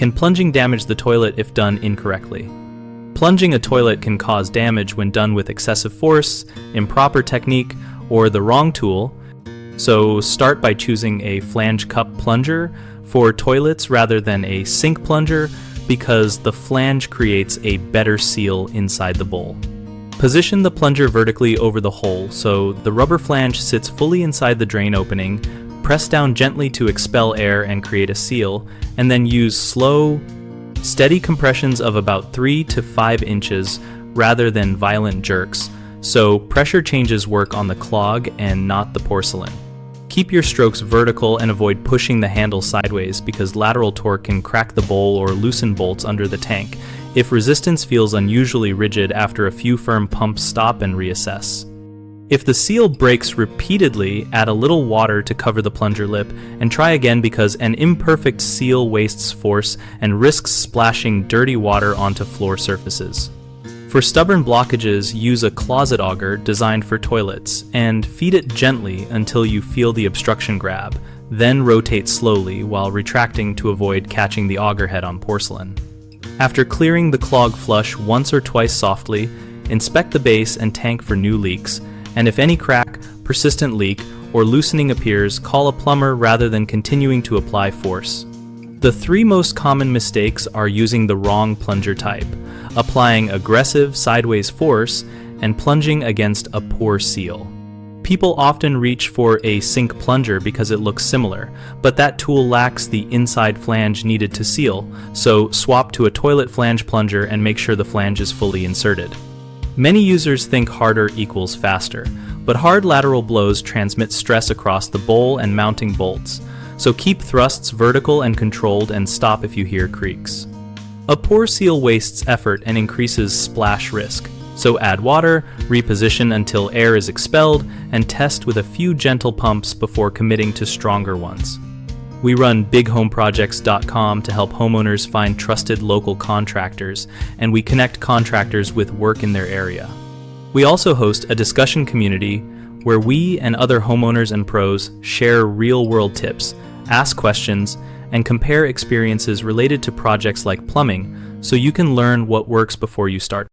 Can plunging damage the toilet if done incorrectly? Plunging a toilet can cause damage when done with excessive force, improper technique, or the wrong tool, so start by choosing a flange cup plunger for toilets rather than a sink plunger because the flange creates a better seal inside the bowl. Position the plunger vertically over the hole so the rubber flange sits fully inside the drain opening. Press down gently to expel air and create a seal, and then use slow, steady compressions of about 3 to 5 inches rather than violent jerks, so pressure changes work on the clog and not the porcelain. Keep your strokes vertical and avoid pushing the handle sideways because lateral torque can crack the bowl or loosen bolts under the tank. If resistance feels unusually rigid after a few firm pumps, stop and reassess. If the seal breaks repeatedly, add a little water to cover the plunger lip and try again because an imperfect seal wastes force and risks splashing dirty water onto floor surfaces. For stubborn blockages, use a closet auger designed for toilets and feed it gently until you feel the obstruction grab, then rotate slowly while retracting to avoid catching the auger head on porcelain. After clearing the clog, flush once or twice softly, inspect the base and tank for new leaks, and if any crack, persistent leak, or loosening appears, call a plumber rather than continuing to apply force. The 3 most common mistakes are using the wrong plunger type, applying aggressive sideways force, and plunging against a poor seal. People often reach for a sink plunger because it looks similar, but that tool lacks the inside flange needed to seal, so swap to a toilet flange plunger and make sure the flange is fully inserted. Many users think harder equals faster, but hard lateral blows transmit stress across the bowl and mounting bolts, so keep thrusts vertical and controlled and stop if you hear creaks. A poor seal wastes effort and increases splash risk, so add water, reposition until air is expelled, and test with a few gentle pumps before committing to stronger ones. We run bighomeprojects.com to help homeowners find trusted local contractors, and we connect contractors with work in their area. We also host a discussion community where we and other homeowners and pros share real-world tips, ask questions, and compare experiences related to projects like plumbing so you can learn what works before you start.